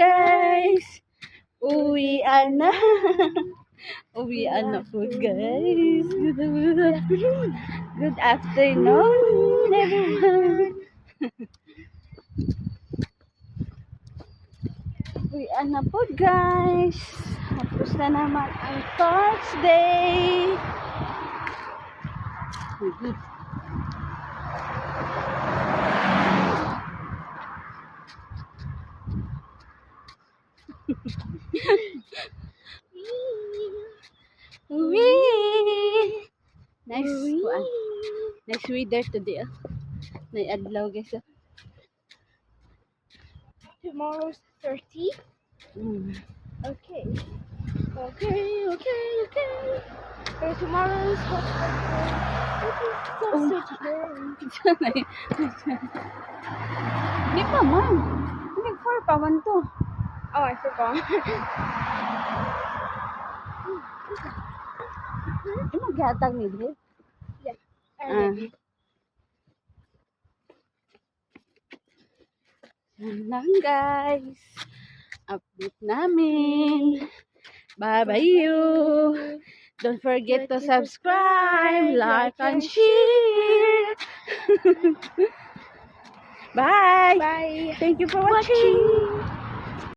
guys. Uwian na. Uwian na po guys. Good afternoon everyone. Uwian na po guys. Tapos na naman ang Thursday. Wee! Nice one. Nice weather today. May adlaw guys. Tomorrow's 30. Okay. So tomorrow's what sausage day. Di pa man. Nag-4 pa man to. Oh, I forgot. Maghatag ni Dre. Yeah. Yan lang guys. Update namin. Bye-bye you. Don't forget to subscribe, like, and share. Bye. Bye. Thank you for watching.